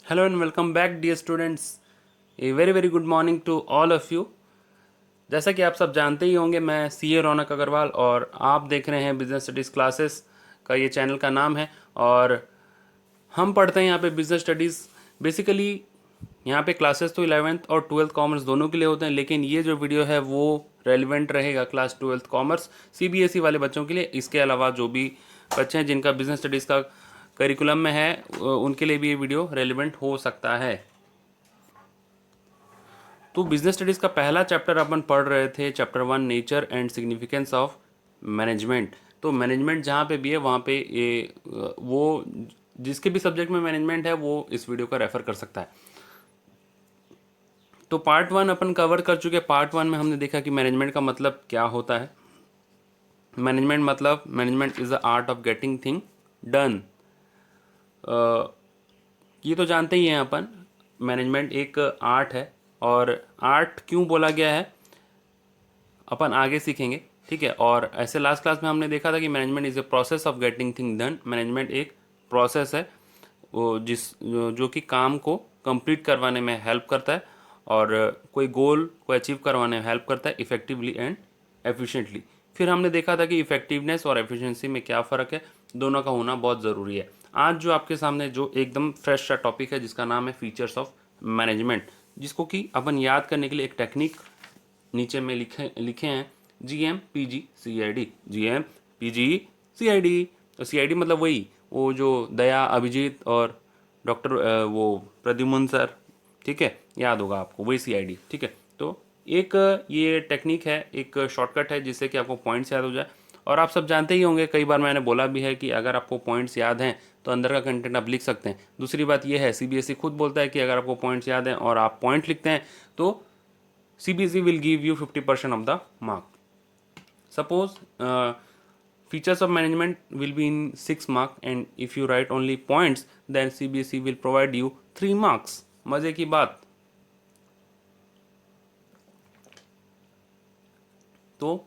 Hello and welcome back dear students. A very good morning to all of you. जैसा कि आप सब जानते ही होंगे, मैं सीए रौनक अग्रवाल और आप देख रहे हैं बिजनेस स्टडीज़ क्लासेस का ये चैनल का नाम है। और हम पढ़ते हैं यहाँ पे बिजनेस स्टडीज़। बेसिकली यहाँ पे क्लासेस तो 11th और 12th कॉमर्स दोनों के लिए होते हैं, लेकिन ये जो वीडियो है वो रेलिवेंट रहेगा क्लास 12th कॉमर्स सीबीएसई वाले बच्चों के लिए। इसके अलावा जो भी बच्चे हैं जिनका बिजनेस स्टडीज़ का करिकुलम में है उनके लिए भी ये वीडियो रेलिवेंट हो सकता है। तो बिजनेस स्टडीज़ का पहला चैप्टर अपन पढ़ रहे थे, chapter 1 nature and significance of management. तो मैनेजमेंट जहाँ पे भी है वहाँ पे ये वो जिसके भी सब्जेक्ट में मैनेजमेंट है वो इस वीडियो का रेफर कर सकता है। तो पार्ट 1 अपन कवर कर चुके। पार्ट 1 में हमने देखा कि मैनेजमेंट का मतलब क्या होता है। Management is the art of getting thing done. ये तो जानते ही हैं अपन, मैनेजमेंट एक आर्ट है। और आर्ट क्यों बोला गया है अपन आगे सीखेंगे, ठीक है। और ऐसे लास्ट क्लास में हमने देखा था कि management is a process of getting thing done. Management एक प्रोसेस है वो जो कि काम को कंप्लीट करवाने में हेल्प करता है और कोई गोल को अचीव करवाने में हेल्प करता है इफेक्टिवली एंड एफिशिएंटली। फिर हमने देखा था कि इफेक्टिवनेस और एफिशिएंसी में क्या फ़र्क है, दोनों का होना बहुत ज़रूरी है। आज जो आपके सामने जो एकदम फ्रेश सा टॉपिक है जिसका नाम है फीचर्स ऑफ मैनेजमेंट, जिसको कि अपन याद करने के लिए एक टेक्निक नीचे में लिखे लिखे हैं, GMPGCID। GMPGCID। तो CID मतलब वही वो जो दया, अभिजीत और डॉक्टर वो प्रद्युमन सर, ठीक है, याद होगा आपको, वही CID, ठीक है। तो एक ये टेक्निक है, एक शॉर्टकट है जिससे कि आपको पॉइंट्स याद हो जाए। और आप सब जानते ही होंगे, कई बार मैंने बोला भी है कि अगर आपको पॉइंट्स याद हैं तो अंदर का कंटेंट आप लिख सकते हैं। दूसरी बात यह है, CBSE खुद बोलता है कि अगर आपको पॉइंट्स याद हैं और आप पॉइंट लिखते हैं तो CBSE will give you 50% of the mark. Suppose features of management will be in 6 mark, and if you write only points then CBSE will provide you 3 marks. मजे की बात। तो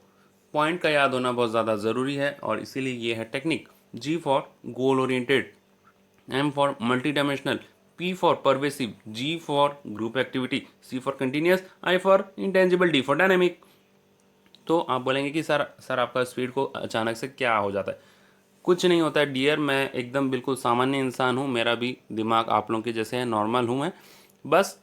पॉइंट का याद होना बहुत ज़्यादा ज़रूरी है और इसीलिए ये है technique. G for goal oriented, M for multi dimensional, P for pervasive, G for group activity, C for continuous, I for intangible, D for dynamic. तो आप बोलेंगे कि सर आपका स्पीड को अचानक से क्या हो जाता है। कुछ नहीं होता है डियर, मैं एकदम बिल्कुल सामान्य इंसान हूँ, मेरा भी दिमाग आप लोगों के जैसे है, नॉर्मल हूँ मैं। बस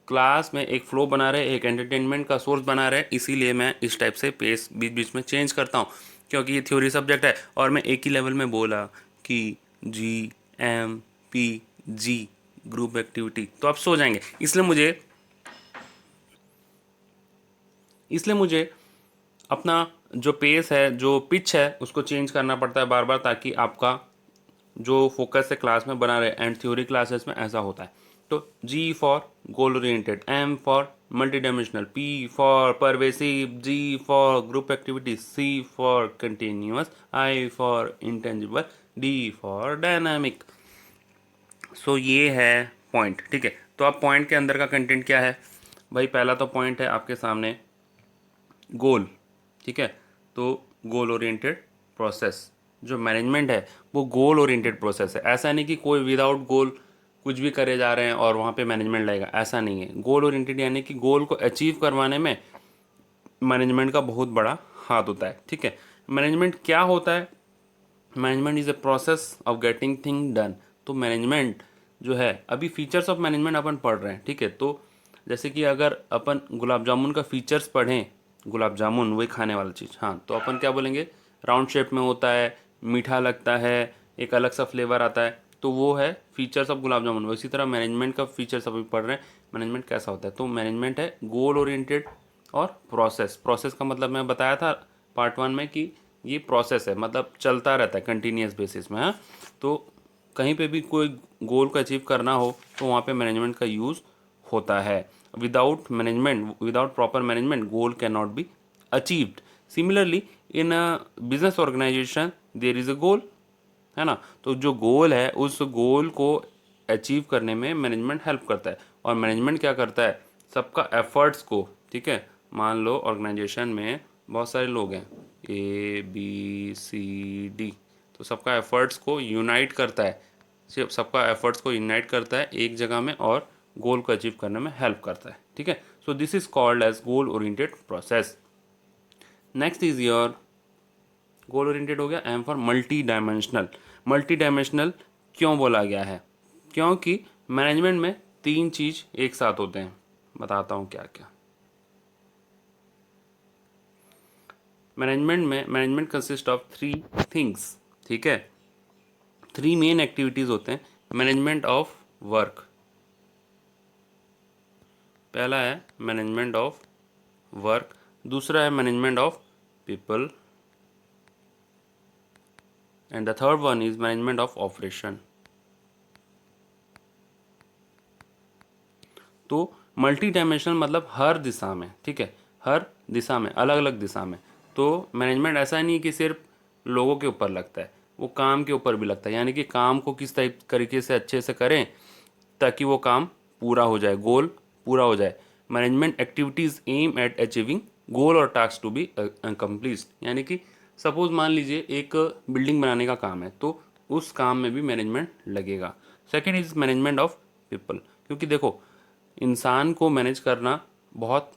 क्लास में एक फ्लो बना रहे, एक एंटरटेनमेंट का सोर्स बना रहे, इसीलिए मैं इस टाइप से पेस बीच बीच में चेंज करता हूँ, क्योंकि ये थ्योरी सब्जेक्ट है और मैं एक ही लेवल में बोला कि GMPG ग्रुप एक्टिविटी तो आप सो जाएंगे। इसलिए मुझे अपना जो पेस है, जो पिच है, उसको चेंज करना पड़ता है बार बार, ताकि आपका जो फोकस है क्लास में बना रहे। एंड थ्योरी क्लासेस में ऐसा होता है। तो G for goal oriented, M for multi dimensional, P for pervasive, G for group activity, C for continuous, I for intangible, D for dynamic. So ये है पॉइंट, ठीक है। तो अब पॉइंट के अंदर का कंटेंट क्या है भाई। पहला तो पॉइंट है आपके सामने गोल, ठीक है। तो गोल ओरिएंटेड प्रोसेस, जो मैनेजमेंट है वो गोल ओरिएंटेड प्रोसेस है। ऐसा नहीं कि कोई विदाउट गोल कुछ भी करे जा रहे हैं और वहाँ पे मैनेजमेंट लगेगा, ऐसा नहीं है। गोल ओरिएंटेड यानी कि गोल को अचीव करवाने में मैनेजमेंट का बहुत बड़ा हाथ होता है, ठीक है। मैनेजमेंट क्या होता है, management is a process of getting thing done. तो मैनेजमेंट जो है, अभी फीचर्स ऑफ मैनेजमेंट अपन पढ़ रहे हैं, ठीक है। तो जैसे कि अगर अपन गुलाब जामुन का फीचर्स पढ़ें, गुलाब जामुन वही खाने वाला चीज़, हाँ, तो अपन क्या बोलेंगे, राउंड शेप में होता है, मीठा लगता है, एक अलग सा फ्लेवर आता है, तो वो है फीचर्स ऑफ गुलाब जामुन। इसी तरह मैनेजमेंट का फीचर्स अभी पढ़ रहे हैं, मैनेजमेंट कैसा होता है। तो मैनेजमेंट है गोल ओरिएंटेड और प्रोसेस का मतलब मैं बताया था पार्ट 1 में कि ये प्रोसेस है, मतलब चलता रहता है कंटिन्यूस बेसिस में, हाँ। तो कहीं पे भी कोई गोल को अचीव करना हो तो वहाँ पे मैनेजमेंट का यूज़ होता है। Without proper management goal can not be achieved. Similarly in a business organization there is a goal, है ना। तो जो गोल है उस गोल को अचीव करने में मैनेजमेंट हेल्प करता है। और मैनेजमेंट क्या करता है, सबका एफर्ट्स को, ठीक है। मान लो ऑर्गेनाइजेशन में बहुत सारे लोग हैं, A B C D, तो सबका एफर्ट्स को यूनाइट करता है, सिर्फ सबका एफर्ट्स को यूनाइट करता है एक जगह में और गोल को अचीव करने में हेल्प करता है, ठीक है। So this is called as goal oriented process. Next is your goal oriented हो गया। M for multi dimensional. Multi dimensional क्यों बोला गया है? क्योंकि मैनेजमेंट में तीन चीज एक साथ होते हैं। बताता हूँ क्या क्या। Management consist of three things, ठीक है। थ्री मेन एक्टिविटीज होते हैं मैनेजमेंट ऑफ वर्क। पहला है मैनेजमेंट ऑफ वर्क, दूसरा है management of people, and the third one is management of operation. तो मल्टी डायमेंशनल मतलब हर दिशा में, ठीक है, हर दिशा में, अलग अलग दिशा में। तो मैनेजमेंट ऐसा नहीं कि सिर्फ लोगों के ऊपर लगता है, वो काम के ऊपर भी लगता है। यानी कि काम को किस तरीके से अच्छे से करें ताकि वो काम पूरा हो जाए, गोल पूरा हो जाए। Management activities aim at achieving goal और टास्क टू बी कंप्लीट। यानी कि सपोज मान लीजिए एक बिल्डिंग बनाने का काम है, तो उस काम में भी मैनेजमेंट लगेगा। Second is management of people, क्योंकि देखो इंसान को मैनेज करना बहुत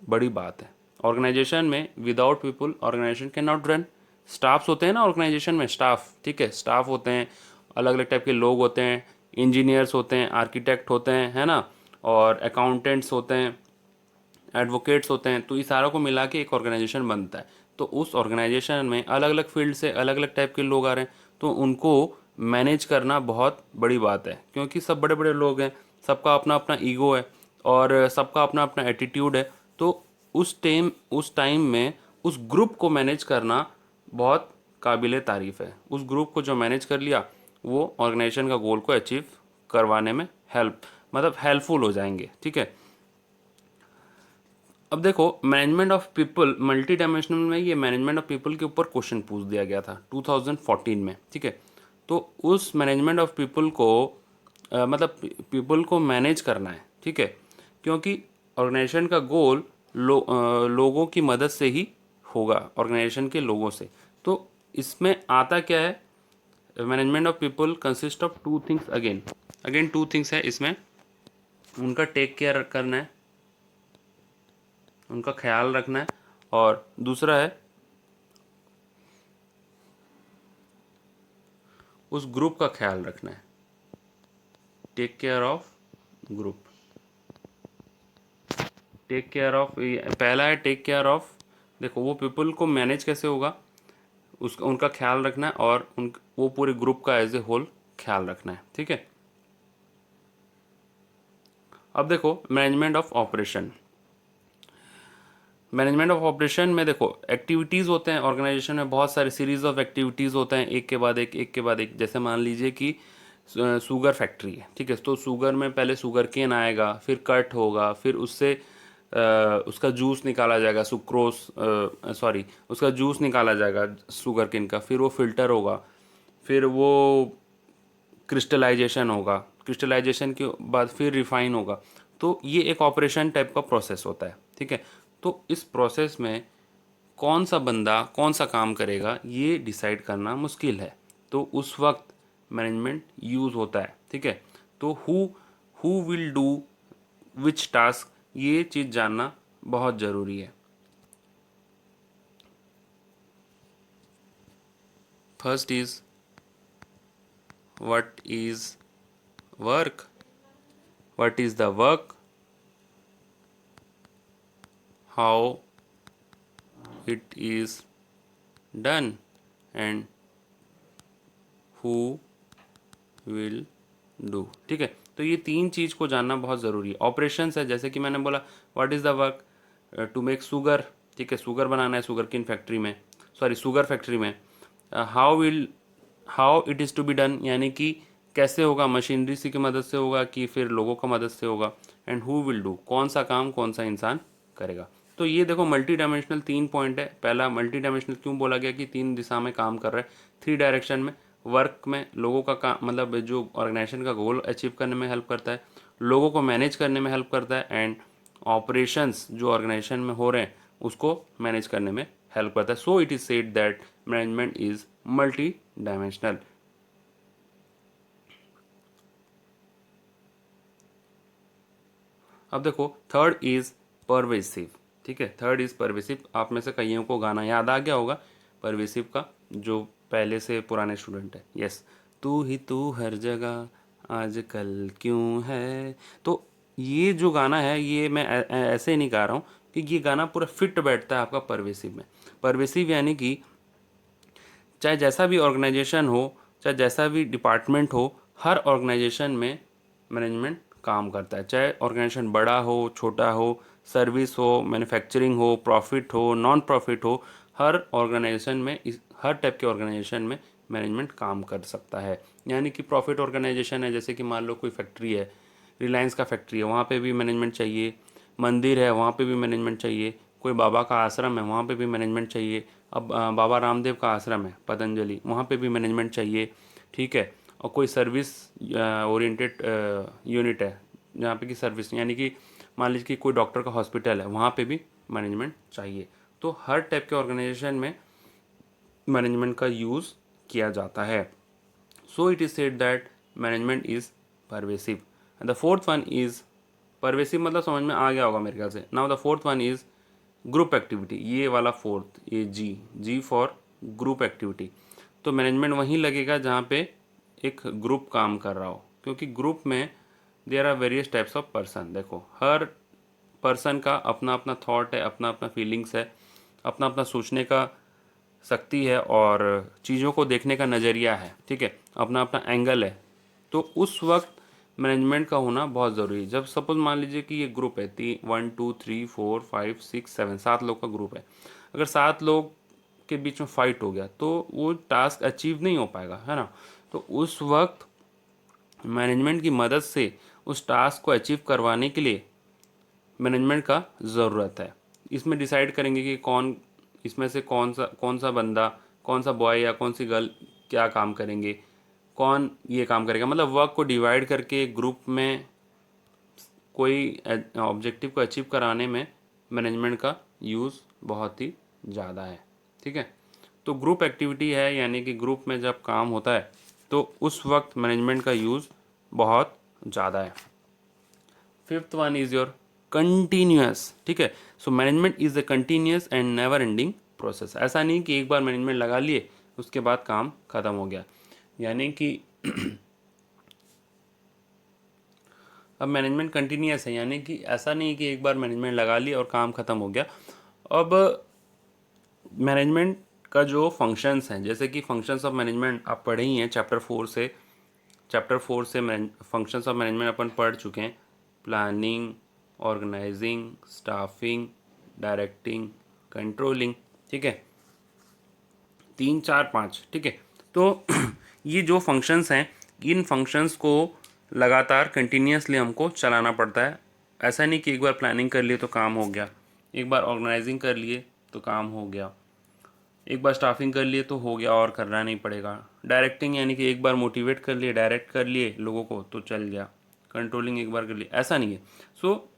बड़ी बात है। ऑर्गेनाइजेशन में without people organisation can not run. Staffs होते हैं ना ऑर्गेनाइजेशन में, स्टाफ, ठीक है, स्टाफ होते हैं, अलग अलग टाइप के लोग होते हैं, इंजीनियर्स होते हैं, आर्किटेक्ट होते हैं, है ना, और अकाउंटेंट्स होते हैं, एडवोकेट्स होते हैं। तो इस सारों को मिला के एक ऑर्गेनाइजेशन बनता है। तो उस ऑर्गेनाइजेशन में अलग अलग फील्ड से अलग अलग टाइप के लोग आ रहे हैं, तो उनको मैनेज करना बहुत बड़ी बात है, क्योंकि सब बड़े बड़े लोग हैं, सबका अपना अपना ईगो है और सबका अपना अपना एटीट्यूड है। तो उस टाइम में उस ग्रुप को मैनेज करना बहुत काबिले तारीफ़ है। उस ग्रुप को जो मैनेज कर लिया वो ऑर्गेनाइजेशन का गोल को अचीव करवाने में हेल्पफुल हो जाएंगे, ठीक है। अब देखो management of people multi dimensional में ये मैनेजमेंट ऑफ पीपल के ऊपर क्वेश्चन पूछ दिया गया था 2014 में, ठीक है। तो उस मैनेजमेंट ऑफ पीपल को पीपल को मैनेज करना है, ठीक है, क्योंकि ऑर्गेनाइजेशन का गोल लोगों की मदद से ही होगा, ऑर्गेनाइजेशन के लोगों से। तो इसमें आता क्या है? Management of people consist of two things, again again two things है इसमें। उनका टेक केयर करना है, उनका ख्याल रखना है, और दूसरा है उस ग्रुप का ख्याल रखना है, take care of group. Take care of, पहला है टेक केयर ऑफ। देखो वो पीपल को मैनेज कैसे होगा, उसका उनका ख्याल रखना है, और उन वो पूरे ग्रुप का एज ए होल ख्याल रखना है, ठीक है। अब देखो management of operation. Management of operation में देखो एक्टिविटीज़ होते हैं ऑर्गेनाइजेशन में, बहुत सारे सीरीज ऑफ एक्टिविटीज़ होते हैं, एक के बाद एक, एक के बाद एक। जैसे मान लीजिए कि शुगर फैक्ट्री है, ठीक है, तो शुगर में पहले शुगर केन आएगा, फिर कट होगा, फिर उससे उसका जूस निकाला जाएगा, सुक्रोस, सॉरी, उसका जूस निकाला जाएगा शुगर केन का, फिर वो फिल्टर होगा, फिर वो क्रिस्टलाइजेशन होगा, क्रिस्टलाइजेशन के बाद फिर रिफाइन होगा। तो ये एक ऑपरेशन टाइप का प्रोसेस होता है, ठीक है। तो इस प्रोसेस में कौन सा बंदा कौन सा काम करेगा ये डिसाइड करना मुश्किल है, तो उस वक्त मैनेजमेंट यूज़ होता है, ठीक है। तो who will do which task, ये चीज़ जानना बहुत ज़रूरी है। First is what is work, what is the work, how it is done, and who will do, ठीक है। तो ये तीन चीज़ को जानना बहुत ज़रूरी है। ऑपरेशंस है, जैसे कि मैंने बोला what is the work, to make sugar, ठीक है, शुगर बनाना है शुगर किन फैक्ट्री में, सॉरी शुगर फैक्ट्री में। How it is to be done, यानी कि कैसे होगा, मशीनरी सी की मदद से होगा कि फिर लोगों का मदद से होगा। एंड हु विल डू, कौन सा काम कौन सा इंसान करेगा। तो ये देखो मल्टी डायमेंशनल तीन पॉइंट है। पहला मल्टी डायमेंशनल क्यों बोला गया कि तीन दिशा में काम कर रहा है, थ्री डायरेक्शन में। वर्क में लोगों का काम, जो ऑर्गेनाइजेशन का गोल अचीव करने में हेल्प करता है, लोगों को मैनेज करने में हेल्प करता है, एंड ऑपरेशंस जो ऑर्गेनाइजेशन में हो रहे हैं उसको मैनेज करने में हेल्प करता है। So it is said that management is multi dimensional. अब देखो थर्ड इज परवेसिव, ठीक है, थर्ड इज परवेसिव। आप में से कईयों को गाना याद आ गया होगा परवेसिव का, जो पहले से पुराने स्टूडेंट है। यस, तू ही तू हर जगह आजकल क्यों है। तो ये जो गाना है ये मैं ऐसे ही नहीं गा रहा हूँ कि ये गाना पूरा फिट बैठता है आपका परवेसिव में। परवेसिव यानी कि चाहे जैसा भी ऑर्गेनाइजेशन हो, चाहे जैसा भी डिपार्टमेंट हो, हर ऑर्गेनाइजेशन में मैनेजमेंट काम करता है। चाहे ऑर्गेनाइजेशन बड़ा हो, छोटा हो, सर्विस हो, मैन्युफैक्चरिंग हो, प्रॉफिट हो, नॉन प्रॉफिट हो, हर ऑर्गेनाइजेशन में हर टाइप के ऑर्गेनाइजेशन में मैनेजमेंट काम कर सकता है। यानी कि प्रॉफिट ऑर्गेनाइजेशन है, जैसे कि मान लो कोई फैक्ट्री है, रिलायंस का फैक्ट्री है, वहाँ पे भी मैनेजमेंट चाहिए। मंदिर है, वहाँ पे भी मैनेजमेंट चाहिए। कोई बाबा का आश्रम है, वहाँ पे भी मैनेजमेंट चाहिए। अब बाबा रामदेव का आश्रम है पतंजलि, वहाँ पे भी मैनेजमेंट चाहिए, ठीक है। और कोई सर्विस ओरिएंटेड यूनिट है जहाँ पे कि सर्विस, यानी कि मान लीजिए कि कोई डॉक्टर का हॉस्पिटल है, वहाँ पे भी मैनेजमेंट चाहिए। तो हर टाइप के ऑर्गेनाइजेशन में मैनेजमेंट का यूज़ किया जाता है। So it is said that management is pervasive. And the fourth one is, pervasive मतलब समझ में आ गया होगा मेरे ख्याल से। Now the fourth one is group activity. ये वाला फोर्थ, ये जी, जी फॉर ग्रुप एक्टिविटी। तो मैनेजमेंट वहीं लगेगा जहाँ पे एक ग्रुप काम कर रहा हो, क्योंकि ग्रुप में there are various types of person. देखो हर पर्सन का अपना अपना थॉट है, अपना अपना फीलिंग्स है, अपना अपना सोचने का शक्ति है और चीज़ों को देखने का नज़रिया है, ठीक है, अपना अपना एंगल है। तो उस वक्त मैनेजमेंट का होना बहुत ज़रूरी है। जब सपोज मान लीजिए कि ये ग्रुप है 1 2 3 4 5 6 7, 7 लोग का ग्रुप है, अगर 7 लोग के बीच में फाइट हो गया तो वो टास्क अचीव नहीं हो पाएगा, है ना। तो उस वक्त मैनेजमेंट की मदद से उस टास्क को अचीव करवाने के लिए मैनेजमेंट का ज़रूरत है। इसमें डिसाइड करेंगे कि कौन इसमें से कौन सा बंदा, कौन सा बॉय या कौन सी गर्ल क्या काम करेंगे, कौन ये काम करेगा। मतलब वर्क को डिवाइड करके ग्रुप में कोई ऑब्जेक्टिव को अचीव कराने में मैनेजमेंट का यूज़ बहुत ही ज़्यादा है, ठीक है। तो ग्रुप एक्टिविटी है, यानी कि ग्रुप में जब काम होता है तो उस वक्त मैनेजमेंट का यूज़ बहुत ज़्यादा है। Fifth one is your continuous, ठीक है। So management is a continuous and never ending process. ऐसा नहीं कि एक बार मैनेजमेंट लगा लिए उसके बाद काम ख़त्म हो गया। यानी कि अब मैनेजमेंट कंटिन्यूअस है, यानी कि ऐसा नहीं कि एक बार मैनेजमेंट लगा ली और काम ख़त्म हो गया। अब मैनेजमेंट का जो फंक्शंस हैं, जैसे कि फंक्शंस ऑफ मैनेजमेंट आप पढ़े ही हैं चैप्टर 4 से फंक्शंस ऑफ मैनेजमेंट अपन पढ़ चुके हैं। Planning, organising, staffing, directing, controlling, ठीक है, 3 4 5, ठीक है। तो ये जो फंक्शंस हैं, इन फंक्शंस को लगातार कंटिन्यूसली हमको चलाना पड़ता है। ऐसा नहीं कि एक बार प्लानिंग कर लिए तो काम हो गया, एक बार ऑर्गेनाइजिंग कर लिए तो काम हो गया, एक बार स्टाफिंग कर लिए तो हो गया और करना नहीं पड़ेगा। डायरेक्टिंग यानी कि एक बार मोटिवेट कर लिए, डायरेक्ट कर लिए लोगों को तो चल गया। कंट्रोलिंग एक बार कर लिए, ऐसा नहीं है। सो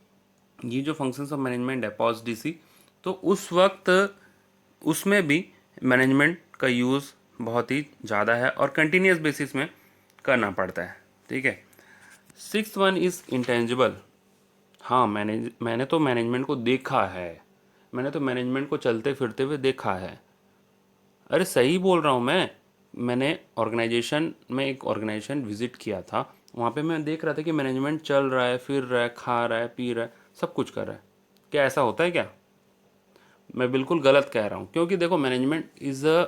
ये जो फंक्शंस ऑफ मैनेजमेंट है पॉज डीसी, तो उस वक्त उसमें भी मैनेजमेंट का यूज़ बहुत ही ज़्यादा है और कंटिन्यूस बेसिस में करना पड़ता है, ठीक है। Sixth one is intangible. हाँ, मैंने तो मैनेजमेंट को देखा है, मैंने तो मैनेजमेंट को चलते फिरते हुए देखा है। अरे सही बोल रहा हूँ मैंने ऑर्गेनाइजेशन में एक ऑर्गेनाइजेशन विजिट किया था, वहाँ पे मैं देख रहा था कि मैनेजमेंट चल रहा है, फिर रहा है, खा रहा है, पी रहा है, सब कुछ कर रहा है। क्या ऐसा होता है क्या? मैं बिल्कुल गलत कह रहा हूँ, क्योंकि देखो मैनेजमेंट इज़ अ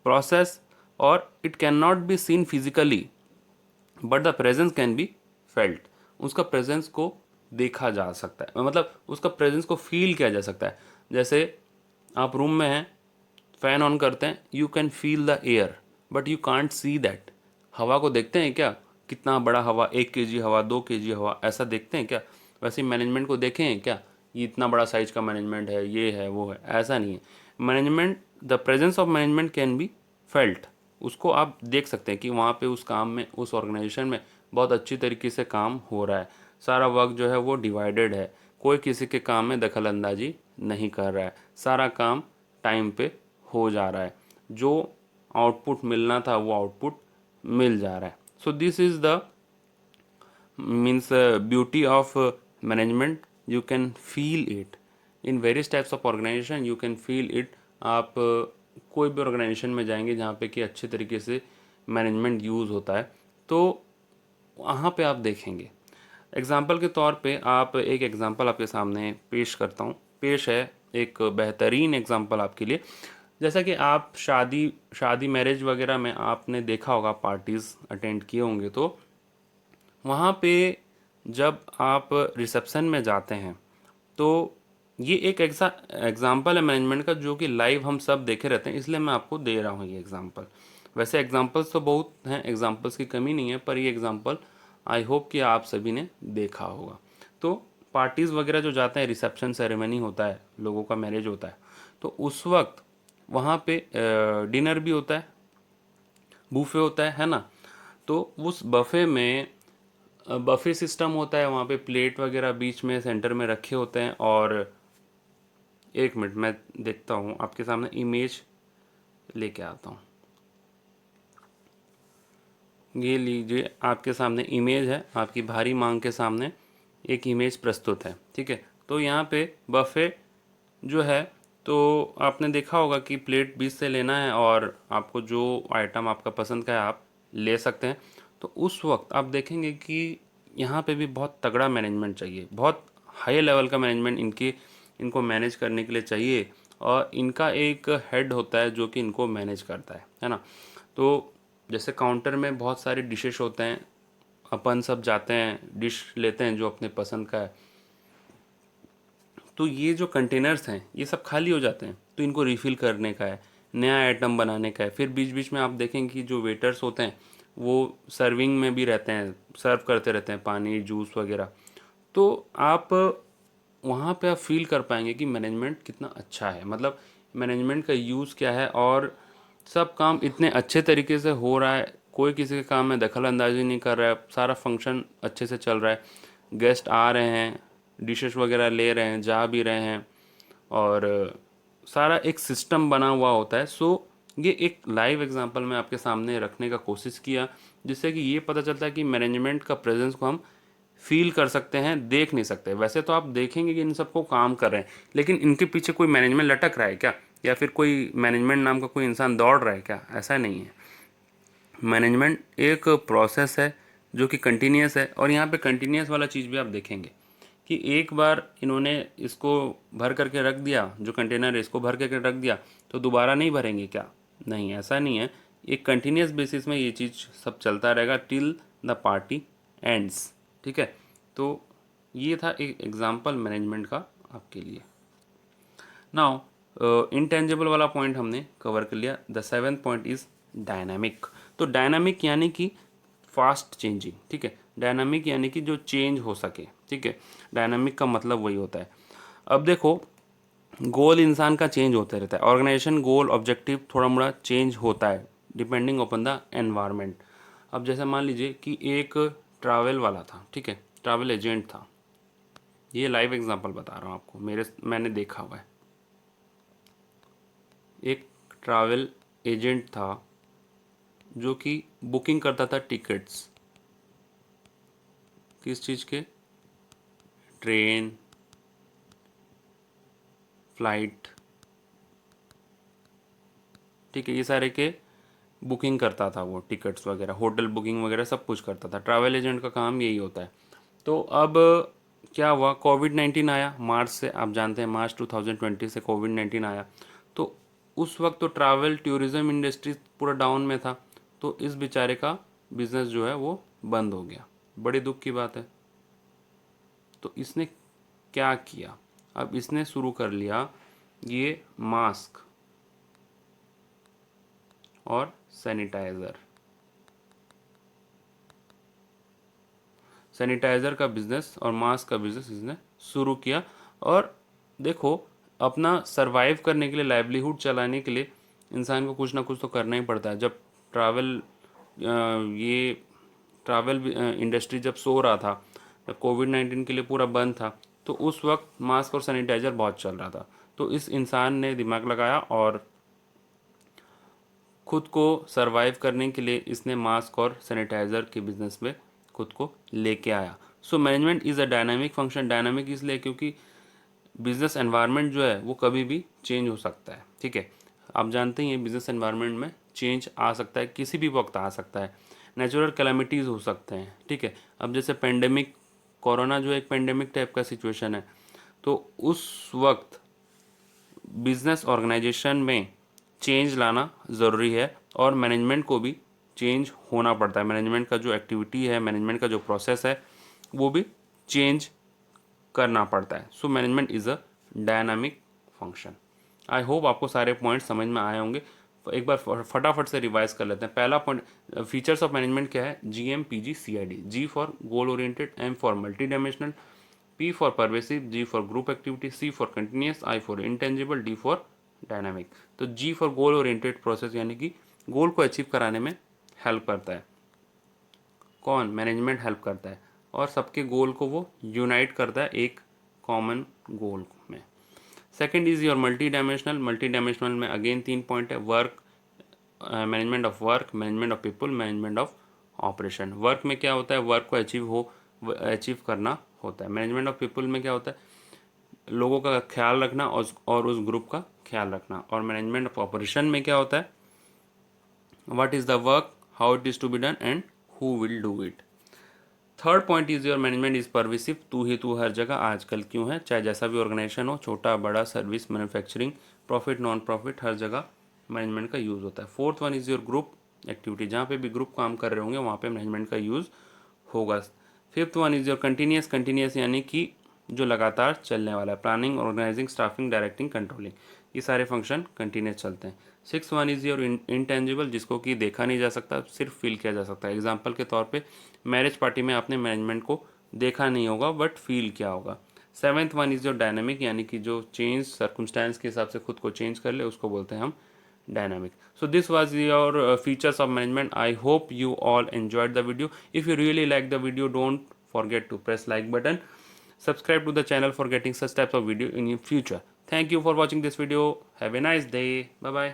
प्रोसेस और it can not be seen physically but the presence can be felt. उसका प्रेजेंस को देखा जा सकता है, मतलब उसका प्रेजेंस को फील किया जा सकता है। जैसे आप रूम में हैं, फैन ऑन करते हैं, you can feel the air but you can't see that. हवा को देखते हैं क्या, कितना बड़ा हवा, 1 kg हवा, 2 kg हवा, ऐसा देखते हैं क्या? वैसे ही मैनेजमेंट को देखें हैं क्या, ये इतना बड़ा साइज का मैनेजमेंट है, ये है वो है, ऐसा नहीं है। Management, the presence of management can be felt. उसको आप देख सकते हैं कि वहाँ पे उस काम में, उस ऑर्गेनाइजेशन में बहुत अच्छी तरीके से काम हो रहा है। सारा वर्क जो है वो डिवाइडेड है, कोई किसी के काम में दखल अंदाजी नहीं कर रहा है, सारा काम टाइम पे हो जा रहा है, जो आउटपुट मिलना था वो आउटपुट मिल जा रहा है। So this is the means beauty of management you can feel it in various types of organisation, you can feel it. आप कोई भी ऑर्गेनाइजेशन में जाएंगे जहाँ पे कि अच्छे तरीके से मैनेजमेंट यूज़ होता है, तो वहाँ पे आप देखेंगे। एग्ज़ाम्पल के तौर पे आप एक एग्ज़ाम्पल आपके सामने पेश करता हूँ, पेश है एक बेहतरीन एग्ज़ाम्पल आपके लिए। जैसा कि आप शादी मैरिज वगैरह में आपने देखा होगा, पार्टीज़ अटेंड किए होंगे, तो वहाँ पे जब आप रिसेप्शन में जाते हैं तो ये एक एग्ज़ाम्पल है मैनेजमेंट का, जो कि लाइव हम सब देखे रहते हैं, इसलिए मैं आपको दे रहा हूँ ये एग्ज़ाम्पल। वैसे एग्ज़ाम्पल्स तो बहुत हैं, एग्ज़ाम्पल्स की कमी नहीं है, पर ये एग्ज़ाम्पल आई होप कि आप सभी ने देखा होगा। तो पार्टीज़ वगैरह जो जाते हैं, रिसेप्शन सेरेमनी होता है, लोगों का मैरिज होता है, तो उस वक्त वहाँ पे डिनर भी होता है, बूफे होता है ना। तो उस बफे में बफे सिस्टम होता है, वहाँ पे प्लेट वगैरह बीच में सेंटर में रखे होते हैं। और एक मिनट मैं देखता हूँ, आपके सामने इमेज लेके आता हूँ। ये लीजिए, आपके सामने इमेज है, आपकी भारी मांग के सामने एक इमेज प्रस्तुत है, ठीक है। तो यहाँ पे बफे जो है, तो आपने देखा होगा कि प्लेट बीच से लेना है और आपको जो आइटम आपका पसंद का है आप ले सकते हैं। तो उस वक्त आप देखेंगे कि यहाँ पे भी बहुत तगड़ा मैनेजमेंट चाहिए, बहुत हाई लेवल का मैनेजमेंट इनको मैनेज करने के लिए चाहिए। और इनका एक हेड होता है जो कि इनको मैनेज करता है ना। तो जैसे काउंटर में बहुत सारे डिशेस होते हैं, अपन सब जाते हैं, डिश लेते हैं जो अपने पसंद का है, तो ये जो कंटेनर्स हैं ये सब खाली हो जाते हैं, तो इनको रिफ़िल करने का है, नया आइटम बनाने का है। फिर बीच बीच में आप देखेंगे कि जो वेटर्स होते हैं वो सर्विंग में भी रहते हैं, सर्व करते रहते हैं पानी जूस वगैरह। तो आप वहाँ पे आप फील कर पाएंगे कि मैनेजमेंट कितना अच्छा है, मतलब मैनेजमेंट का यूज़ क्या है। और सब काम इतने अच्छे तरीके से हो रहा है, कोई किसी के काम में दखल अंदाजी नहीं कर रहा है, सारा फंक्शन अच्छे से चल रहा है, गेस्ट आ रहे हैं, डिशेस वगैरह ले रहे हैं, जा भी रहे हैं, और सारा एक सिस्टम बना हुआ होता है। सो ये एक लाइव एग्जांपल मैं आपके सामने रखने का कोशिश किया, जिससे कि ये पता चलता है कि मैनेजमेंट का प्रेजेंस को हम फील कर सकते हैं, देख नहीं सकते। वैसे तो आप देखेंगे कि इन सबको काम कर रहे हैं, लेकिन इनके पीछे कोई मैनेजमेंट लटक रहा है क्या, या फिर कोई मैनेजमेंट नाम का कोई इंसान दौड़ रहा है क्या? ऐसा नहीं है। मैनेजमेंट एक प्रोसेस है जो कि कंटिन्यूस है। और यहाँ पे कंटिन्यूस वाला चीज़ भी आप देखेंगे कि एक बार इन्होंने इसको भर करके रख दिया, जो कंटेनर है इसको भर करके रख दिया, तो दोबारा नहीं भरेंगे क्या? नहीं, ऐसा नहीं है। एक कंटिन्यूस बेसिस में ये चीज़ सब चलता रहेगा टिल द पार्टी एंड्स, ठीक है। तो ये था एक एग्जांपल मैनेजमेंट का आपके लिए। नाउ इंटेंजिबल वाला पॉइंट हमने कवर कर लिया। The seventh point is dynamic. तो डायनामिक यानी कि फास्ट चेंजिंग, ठीक है। डायनामिक यानी कि जो चेंज हो सके, ठीक है। डायनामिक का मतलब वही होता है। अब देखो, गोल इंसान का चेंज होता रहता है, ऑर्गेनाइजेशन गोल ऑब्जेक्टिव थोड़ा मोड़ा चेंज होता है डिपेंडिंग अपॉन द एनवायरनमेंट। अब जैसे मान लीजिए कि एक ट्रैवल वाला था, ठीक है, ट्रैवल एजेंट था। ये लाइव एग्जांपल बता रहा हूँ आपको, मैंने देखा हुआ है। एक ट्रैवल एजेंट था जो कि बुकिंग करता था टिकट्स, किस चीज़ के? ट्रेन, फ्लाइट, ठीक है, ये सारे के बुकिंग करता था वो, टिकट्स वगैरह, होटल बुकिंग वगैरह सब कुछ करता था। ट्रैवल एजेंट का काम यही होता है। तो अब क्या हुआ, कोविड-19 आया मार्च से, आप जानते हैं मार्च 2020 से कोविड-19 आया। तो उस वक्त तो ट्रैवल टूरिज़्म इंडस्ट्री पूरा डाउन में था, तो इस बेचारे का बिज़नेस जो है वो बंद हो गया। बड़े दुख की बात है। तो इसने क्या किया, अब इसने शुरू कर लिया ये मास्क और सैनिटाइज़र, सैनिटाइज़र का बिज़नेस और मास्क का बिज़नेस इसने शुरू किया। और देखो, अपना सरवाइव करने के लिए, लाइवलीहुड चलाने के लिए इंसान को कुछ ना कुछ तो करना ही पड़ता है। जब ट्रैवल ये ट्रैवल इंडस्ट्री जब सो रहा था, जब कोविड-19 के लिए पूरा बंद था, तो उस वक्त मास्क और सैनिटाइज़र बहुत चल रहा था। तो इस इंसान ने दिमाग लगाया और खुद को सरवाइव करने के लिए इसने मास्क और सैनिटाइज़र के बिज़नेस में खुद को लेके आया। So management is a dynamic function. Dynamic इसलिए क्योंकि बिजनेस एनवायरनमेंट जो है वो कभी भी चेंज हो सकता है, ठीक है। आप जानते ही हैं बिजनेस एनवायरनमेंट में चेंज आ सकता है, किसी भी वक्त आ सकता है। नेचुरल कैलामिटीज़ हो सकते हैं, ठीक है। अब जैसे पेंडेमिक, कोरोना जो एक पेंडेमिक टाइप का सिचुएशन है, तो उस वक्त बिजनेस ऑर्गेनाइजेशन में चेंज लाना ज़रूरी है और मैनेजमेंट को भी चेंज होना पड़ता है। मैनेजमेंट का जो एक्टिविटी है, मैनेजमेंट का जो प्रोसेस है, वो भी चेंज करना पड़ता है। So management is a dynamic function. I hope आपको सारे पॉइंट समझ में आए होंगे। एक बार फटाफट से रिवाइज कर लेते हैं। पहला पॉइंट, फीचर्स ऑफ मैनेजमेंट क्या है? GMPG CID। G for goal oriented, M for multi dimensional, P for pervasive, G for group activity, C for continuous, I for intangible, D for dynamic. तो G for goal oriented process, यानी कि गोल को achieve कराने में help करता है। कौन? Management help करता है और सबके गोल को वो यूनाइट करता है एक कॉमन गोल में। Second is your multi dimensional. Multi dimensional में अगेन 3 पॉइंट है। Work, management of work, management of people, management of operation. Work में क्या होता है? वर्क को अचीव करना होता है। मैनेजमेंट ऑफ पीपल में क्या होता है? लोगों का ख्याल रखना और उस ग्रुप का ख्याल रखना। और मैनेजमेंट ऑफ ऑपरेशन में क्या होता है? What is the work, how it is to be done and who will do it. Third point is your management is pervasive. तू ही तू हर जगह आजकल क्यों है, चाहे जैसा भी ऑर्गेनाइजेशन हो, छोटा बड़ा, service, manufacturing, profit, non profit, हर जगह मैनेजमेंट का यूज़ होता है। Fourth one is your group activity. जहाँ पे भी ग्रुप काम कर रहे होंगे वहाँ पे मैनेजमेंट का यूज़ होगा। Fifth one is your continuous. Continuous यानी कि जो लगातार चलने वाला है। Planning, organising, staffing, directing, controlling, ये सारे फंक्शन कंटिन्यूस चलते हैं। Six one is your intangible, जिसको कि देखा नहीं जा सकता, सिर्फ फील किया जा सकता है। एग्जाम्पल के तौर पे मैरिज पार्टी में आपने मैनेजमेंट को देखा नहीं होगा बट फील किया होगा। Seventh one is your dynamic, यानी कि जो चेंज सर्कमस्टेंस के हिसाब से खुद को चेंज कर ले उसको बोलते हैं हम dynamic. So this was your features of management. I hope you all enjoyed the video. If you really like the video, don't forget to press like button. Subscribe to the channel for getting such types of video in your future. Thank you for watching this video. Have a nice day. Bye bye.